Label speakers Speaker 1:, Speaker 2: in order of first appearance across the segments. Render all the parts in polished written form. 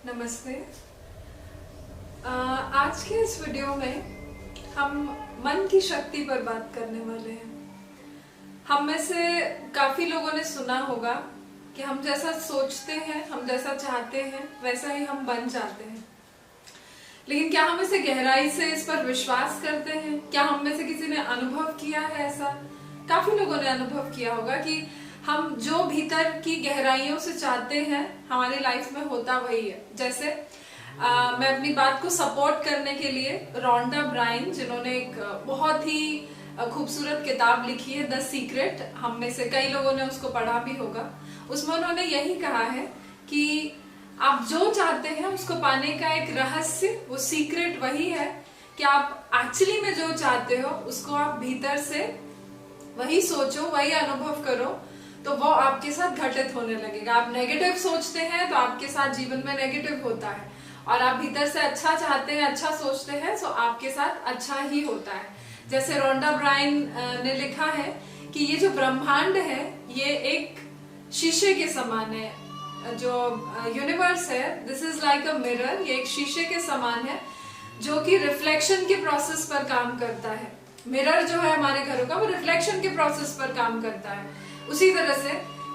Speaker 1: नमस्ते। आज के इस वीडियो में हम मन की शक्ति पर बात करने वाले हैं। हम में से काफी लोगों ने सुना होगा कि हम जैसा सोचते हैं, हम जैसा चाहते हैं, वैसा ही हम बन जाते हैं। लेकिन क्या हम इसे गहराई से इस पर विश्वास करते हैं? क्या हम में से किसी ने अनुभव किया है ऐसा? काफी लोगों ने अनुभव किया होगा कि हम जो भीतर की गहराइयों से चाहते हैं हमारी लाइफ में होता वही है। जैसे मैं अपनी बात को सपोर्ट करने के लिए रोंडा ब्रायन, जिन्होंने एक बहुत ही खूबसूरत किताब लिखी है द सीक्रेट, हम में से कई लोगों ने उसको पढ़ा भी होगा। उसमें उन्होंने यही कहा है कि आप जो चाहते हैं उसको पाने का एक रहस्य, वो सीक्रेट वही है कि आप एक्चुअली में जो चाहते हो उसको आप भीतर से वही सोचो, वही अनुभव करो, तो वो आपके साथ घटित होने लगेगा। आप नेगेटिव सोचते हैं तो आपके साथ जीवन में नेगेटिव होता है, और आप भीतर से अच्छा चाहते हैं, अच्छा सोचते हैं, तो आपके साथ अच्छा ही होता है। जैसे रोंडा ब्रायन ने लिखा है कि ये जो ब्रह्मांड है ये एक शीशे के समान है। जो यूनिवर्स है, this is like a mirror, ये एक शीशे के समान है जो कि रिफ्लेक्शन के प्रोसेस पर काम करता है। मिरर जो है हमारे घरों का, वो रिफ्लेक्शन के प्रोसेस पर काम करता है। उसी तरह से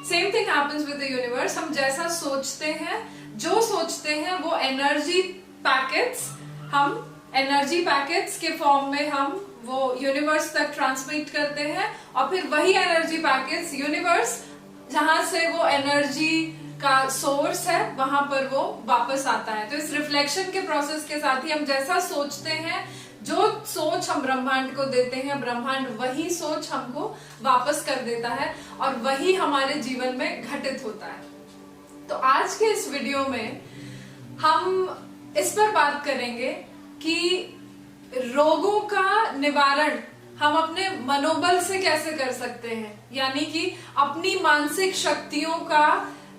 Speaker 1: same thing happens with the universe. हम जैसा सोचते हैं, जो सोचते हैं, वो एनर्जी पैकेट्स के फॉर्म में हम वो यूनिवर्स तक ट्रांसमिट करते हैं, और फिर वही एनर्जी पैकेट्स यूनिवर्स जहां से वो एनर्जी का सोर्स है वहां पर वो वापस आता है। तो इस रिफ्लेक्शन के प्रोसेस के साथ ही हम जैसा सोचते हैं, जो सोच हम ब्रह्मांड को देते हैं, ब्रह्मांड वही सोच हमको वापस कर देता है, और वही हमारे जीवन में घटित होता है। तो आज के इस वीडियो में हम इस पर बात करेंगे कि रोगों का निवारण हम अपने मनोबल से कैसे कर सकते हैं, यानी कि अपनी मानसिक शक्तियों का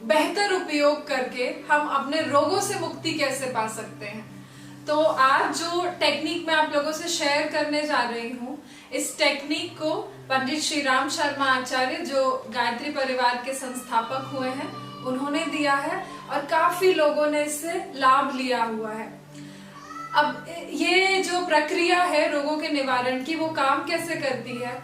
Speaker 1: बेहतर उपयोग करके हम अपने रोगों से मुक्ति कैसे पा सकते हैं। तो आज जो टेक्निक मैं आप लोगों से शेयर करने जा रही हूँ, इस टेक्निक को पंडित श्री राम शर्मा आचार्य, जो गायत्री परिवार के संस्थापक हुए हैं, उन्होंने दिया है, और काफी लोगों ने इससे लाभ लिया हुआ है। अब ये जो प्रक्रिया है रोगों के निवारण की, वो काम कैसे करती है?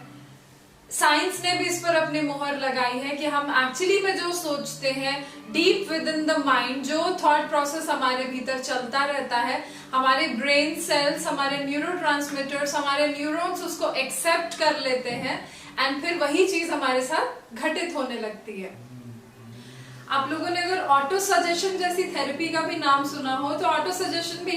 Speaker 1: साइंस ने भी इस पर अपनी मोहर लगाई है कि हम एक्चुअली में जो सोचते हैं, deep with in the mind जो थॉट प्रोसेस हमारे भीतर चलता रहता है, हमारे ब्रेन सेल्स, हमारे न्यूरोट्रांसमीटर्स, हमारे न्यूरॉन्स उसको एक्सेप्ट कर लेते हैं, एंड फिर वही चीज हमारे साथ घटित होने लगती है। आप लोगों ने अगर ऑटो सजेशन जैसी थेरेपी का भी नाम सुना हो, तो ऑटो सजेशन भी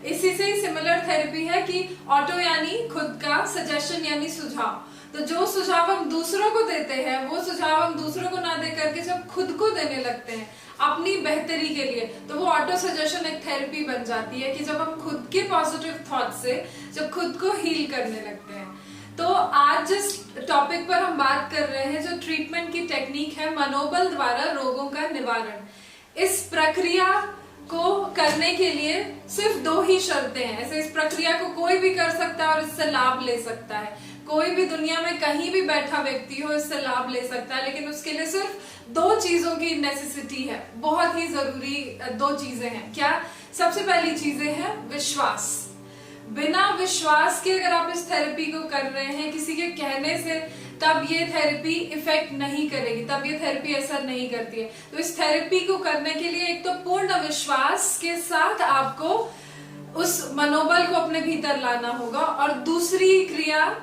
Speaker 1: इसी से ही सिमिलर थेरेपी है कि ऑटो यानी खुद का, सजेशन यानी सुझाव। तो जो सुझाव हम दूसरों को देते हैं, वो सुझाव हम दूसरों को ना दे करके जब खुद को देने लगते हैं अपनी बेहतरी के लिए, तो वो ऑटो सजेशन एक थेरेपी बन जाती है कि जब हम खुद के पॉजिटिव थॉट से जब खुद को हील करने लगते हैं। तो आज जिस टॉपिक पर हम बात कर रहे हैं, जो ट्रीटमेंट की टेक्निक है, मनोबल द्वारा रोगों का निवारण, इस प्रक्रिया को करने के लिए सिर्फ 2 ही शर्तें हैं। ऐसे इस प्रक्रिया को कोई भी कर सकता है और इससे लाभ ले सकता है। कोई भी दुनिया में कहीं भी बैठा व्यक्ति हो इससे लाभ ले सकता है, लेकिन उसके लिए सिर्फ 2 चीजों की नेसेसिटी है, बहुत ही जरूरी 2 चीजें हैं। क्या? सबसे पहली चीजें हैं विश्वास। बिना विश्वास के अगर आप इस थेरेपी को कर रहे हैं किसी के कहने से, तब ये थेरेपी इफेक्ट नहीं करेगी, तब ये थेरेपी असर नहीं करती है। तो इस थेरेपी को करने के लिए एक तो पूर्ण विश्वास के साथ आपको उस मनोबल को अपने भीतर लाना होगा, और दूसरी क्रिया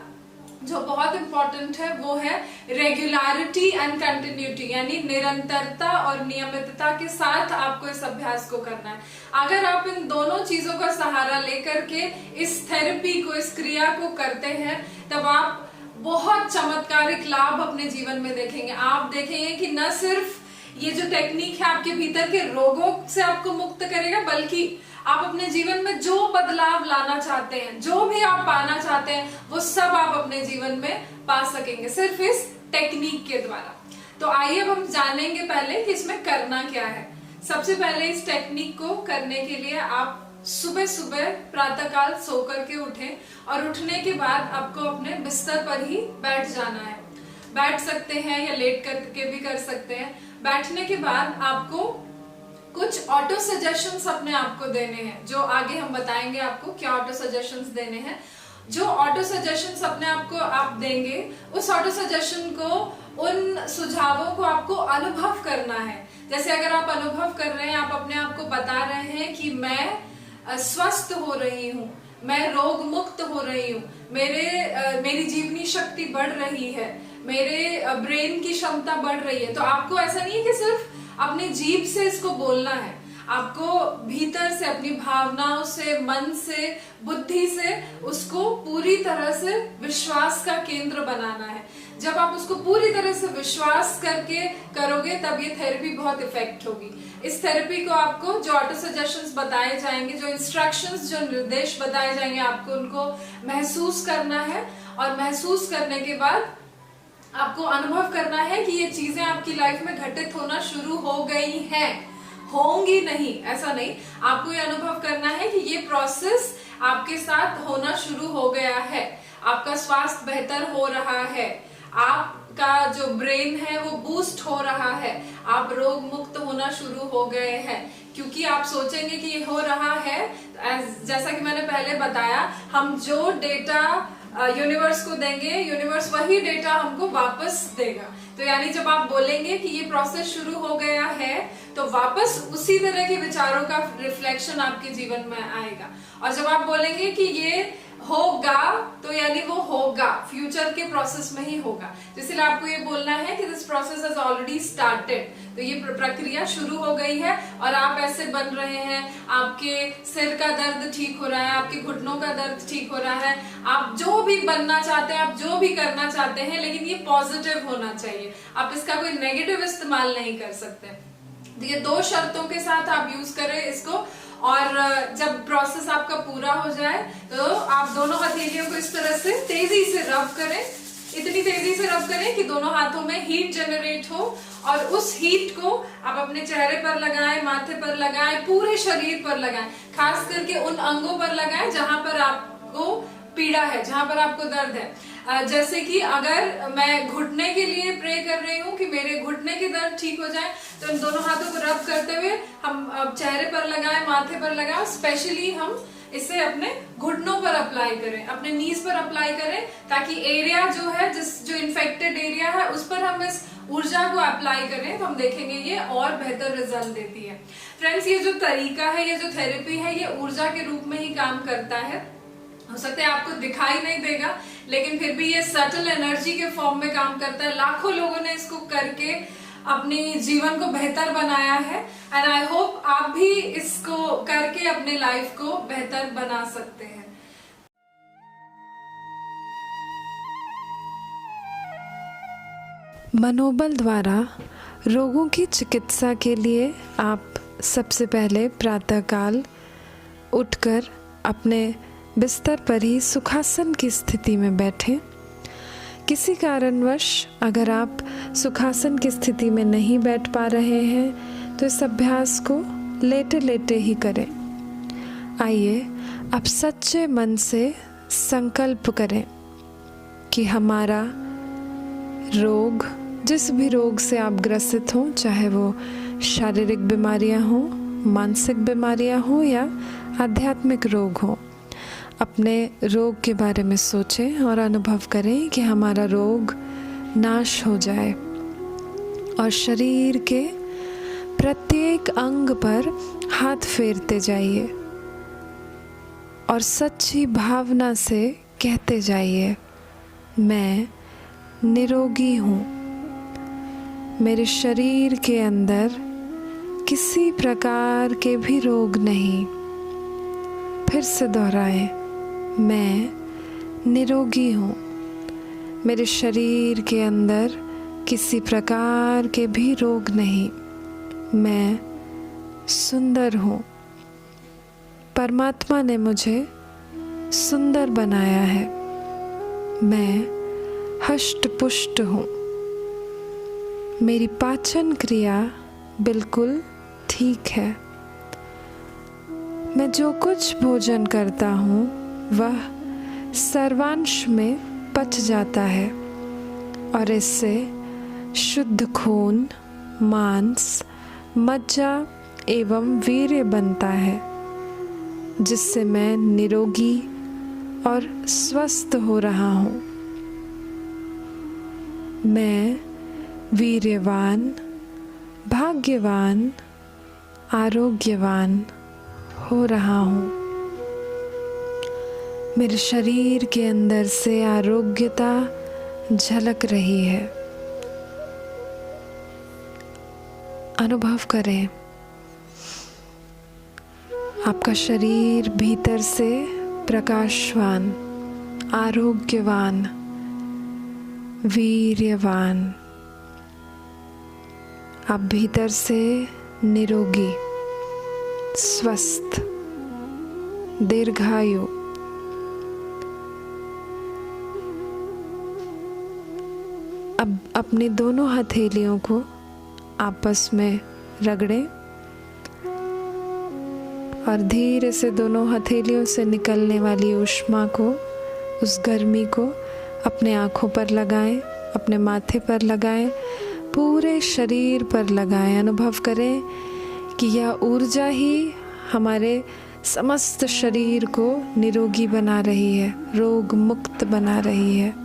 Speaker 1: जो बहुत इंपॉर्टेंट है वो है रेगुलरिटी एंड कंटिन्यूटी, यानी निरंतरता और नियमितता के साथ आपको इस अभ्यास को करना है। अगर आप इन दोनों चीजों का सहारा लेकर के इस थेरेपी को, इस क्रिया को करते हैं, तब आप बहुत चमत्कारिक लाभ अपने जीवन में देखेंगे। आप देखेंगे कि न सिर्फ ये जो टेक्निक है आपके भीतर के रोगों से आपको मुक्त करेगा, बल्कि आप अपने जीवन में जो बदलाव लाना चाहते हैं, जो भी आप पाना चाहते हैं, वो सब आप अपने जीवन में पा सकेंगे सिर्फ इस टेक्निक के द्वारा। तो आइए अब हम जानेंगे पहले कि इसमें करना क्या है। सबसे पहले इस टेक्निक को करने के लिए आप सुबह सुबह प्रातःकाल सो करके उठें, और उठने के बाद आपको अपने बिस्तर पर ही बैठ जाना है। बैठ सकते हैं या लेट करके भी कर सकते हैं। बैठने के बाद आपको कुछ कुछ ऑटो सजेशंस अपने आप को देने हैं, जो आगे हम बताएंगे आपको क्या ऑटो सजेशंस देने हैं। जो ऑटो सजेशंस अपने आप को आप देंगे, उस ऑटो सजेशन को, उन सुझावों को आपको अनुभव करना है। जैसे अगर आप अनुभव कर रहे हैं, आप अपने आप को बता रहे हैं कि मैं स्वस्थ हो रही हूँ, मैं रोग मुक्त हो रही हूँ, मेरी जीवनी शक्ति बढ़ रही है, मेरे ब्रेन की क्षमता बढ़ रही है, तो आपको ऐसा नहीं है कि सिर्फ अपनी जीभ से इसको बोलना है, आपको भीतर से, अपनी भावनाओं से, मन से, बुद्धि से उसको पूरी तरह से विश्वास का केंद्र बनाना है। जब आप उसको पूरी तरह से विश्वास करके करोगे, तब ये थेरेपी बहुत इफेक्ट होगी। इस थेरेपी को आपको जो ऑटो सजेशंस बताए जाएंगे, जो इंस्ट्रक्शंस, जो निर्देश बताए जाएंगे, आपको उनको महसूस करना है, और महसूस करने के बाद आपको अनुभव करना है कि ये चीजें आपकी लाइफ में घटित होना शुरू हो गई हैं। होंगी नहीं, ऐसा नहीं, आपको ये अनुभव करना है कि ये प्रोसेस आपके साथ होना शुरू हो गया है, आपका स्वास्थ्य बेहतर हो रहा है, आपका जो ब्रेन है वो बूस्ट हो रहा है, आप रोग मुक्त होना शुरू हो गए हैं। क्योंकि आप सोचेंगे कि ये हो रहा है, जैसा कि मैंने पहले बताया, हम जो डेटा यूनिवर्स को देंगे, यूनिवर्स वही डेटा हमको वापस देगा। तो यानी जब आप बोलेंगे कि ये प्रोसेस शुरू हो गया है, तो वापस उसी तरह के विचारों का रिफ्लेक्शन आपके जीवन में आएगा। और जब आप बोलेंगे कि ये होगा, तो यानी वो होगा, फ्यूचर के प्रोसेस में ही होगा। इसलिए आपको ये बोलना है कि this process has already started, तो ये प्रक्रिया शुरू हो गई है और आप ऐसे बन रहे हैं, आपके सिर का दर्द ठीक हो रहा है, आपके घुटनों का दर्द ठीक हो रहा है, आप जो भी बनना चाहते हैं, आप जो भी करना चाहते हैं, लेकिन ये पॉजिटिव होना चाहिए, आप इसका कोई नेगेटिव इस्तेमाल नहीं कर सकते। तो ये 2 शर्तों के साथ आप यूज करें इसको, और जब प्रोसेस आपका पूरा हो जाए तो आप दोनों हथेलियों को इस तरह से तेजी से रब करें, इतनी तेजी से रब करें कि दोनों हाथों में हीट जनरेट हो, और उस हीट को आप अपने चेहरे पर लगाएं, माथे पर लगाएं, पूरे शरीर पर लगाएं, खास करके उन अंगों पर लगाएं जहां पर आपको पीड़ा है, जहां पर आपको दर्द है। जैसे कि अगर मैं घुटने के लिए प्रे कर रही हूँ कि मेरे घुटने के दर्द ठीक हो जाए, तो इन दोनों हाथों को रब करते हुए हम चेहरे पर लगाएं, माथे पर लगाएं, स्पेशली हम इसे अपने घुटनों पर अप्लाई करें, अपने नीज पर अप्लाई करें, ताकि एरिया जो है, जो इन्फेक्टेड एरिया है, उस पर हम इस ऊर्जा को अप्लाई करें, तो हम देखेंगे ये और बेहतर रिजल्ट देती है। फ्रेंड्स, ये जो तरीका है, ये जो थेरेपी है, ये ऊर्जा के रूप में ही काम करता है। हो सकता है आपको दिखाई नहीं देगा, लेकिन फिर भी ये सटल एनर्जी के फॉर्म में काम करता है। लाखों लोगों ने इसको करके अपने जीवन को बेहतर बनाया है, एंड आई होप आप भी इसको करके अपने लाइफ को बेहतर बना सकते हैं।
Speaker 2: मनोबल द्वारा रोगों की चिकित्सा के लिए आप सबसे पहले प्रातःकाल उठकर अपने बिस्तर पर ही सुखासन की स्थिति में बैठें। किसी कारणवश अगर आप सुखासन की स्थिति में नहीं बैठ पा रहे हैं, तो इस अभ्यास को लेटे लेटे ही करें। आइए अब सच्चे मन से संकल्प करें कि हमारा रोग, जिस भी रोग से आप ग्रसित हों, चाहे वो शारीरिक बीमारियां हों, मानसिक बीमारियां हों या आध्यात्मिक रोग हों, अपने रोग के बारे में सोचें और अनुभव करें कि हमारा रोग नाश हो जाए, और शरीर के प्रत्येक अंग पर हाथ फेरते जाइए और सच्ची भावना से कहते जाइए, मैं निरोगी हूँ, मेरे शरीर के अंदर किसी प्रकार के भी रोग नहीं। फिर से दोहराएं, मैं निरोगी हूँ, मेरे शरीर के अंदर किसी प्रकार के भी रोग नहीं, मैं सुंदर हूँ, परमात्मा ने मुझे सुंदर बनाया है, मैं हष्ट पुष्ट हूँ, मेरी पाचन क्रिया बिल्कुल ठीक है, मैं जो कुछ भोजन करता हूँ वह सर्वांश में पच जाता है और इससे शुद्ध खून, मांस, मज्जा एवं वीर्य बनता है, जिससे मैं निरोगी और स्वस्थ हो रहा हूँ। मैं वीर्यवान, भाग्यवान, आरोग्यवान हो रहा हूँ। मेरे शरीर के अंदर से आरोग्यता झलक रही है। अनुभव करें, आपका शरीर भीतर से प्रकाशवान, आरोग्यवान, वीर्यवान। आप भीतर से निरोगी, स्वस्थ, दीर्घायु। अब अपनी दोनों हथेलियों को आपस में रगड़ें और धीरे से दोनों हथेलियों से निकलने वाली ऊष्मा को, उस गर्मी को अपने आँखों पर लगाएं, अपने माथे पर लगाएं, पूरे शरीर पर लगाएं। अनुभव करें कि यह ऊर्जा ही हमारे समस्त शरीर को निरोगी बना रही है, रोग मुक्त बना रही है।